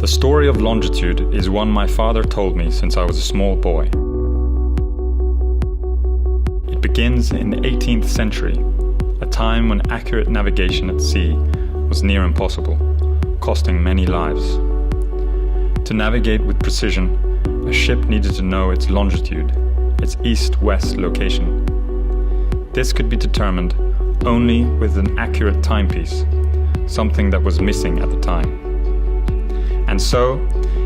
The story of longitude is one my father told me since I was a small boy. It begins in the 18th century, a time when accurate navigation at sea was near impossible, costing many lives. To navigate with precision, a ship needed to know its longitude, its east-west location. This could be determined only with an accurate timepiece, something that was missing at the time. And so,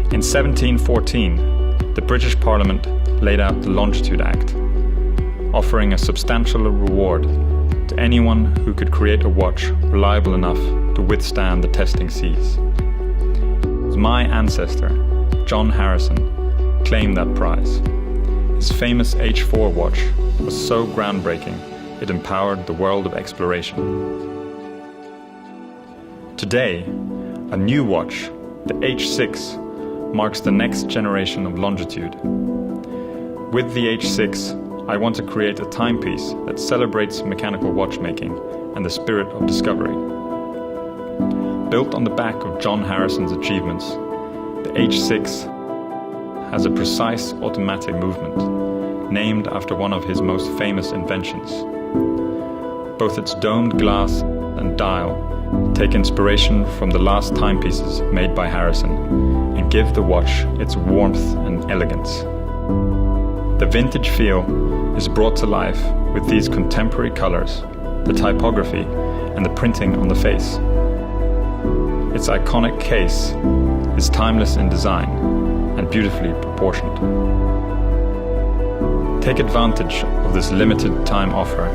in 1714, the British Parliament laid out the Longitude Act, offering a substantial reward to anyone who could create a watch reliable enough to withstand the testing seas. My ancestor, John Harrison, claimed that prize. His famous H4 watch was so groundbreaking it empowered the world of exploration. Today, a new watch, the H6, marks the next generation of longitude. With the H6, I want to create a timepiece that celebrates mechanical watchmaking and the spirit of discovery. Built on the back of John Harrison's achievements, the H6 has a precise automatic movement, named after one of his most famous inventions. Both its domed glass and dial take inspiration from the last timepieces made by Harrison and give the watch its warmth and elegance. The vintage feel is brought to life with these contemporary colors, the typography, and the printing on the face. Its iconic case is timeless in design and beautifully proportioned. Take advantage of this limited time offer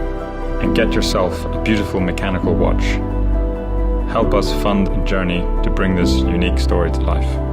and get yourself a beautiful mechanical watch. Help us fund a journey to bring this unique story to life.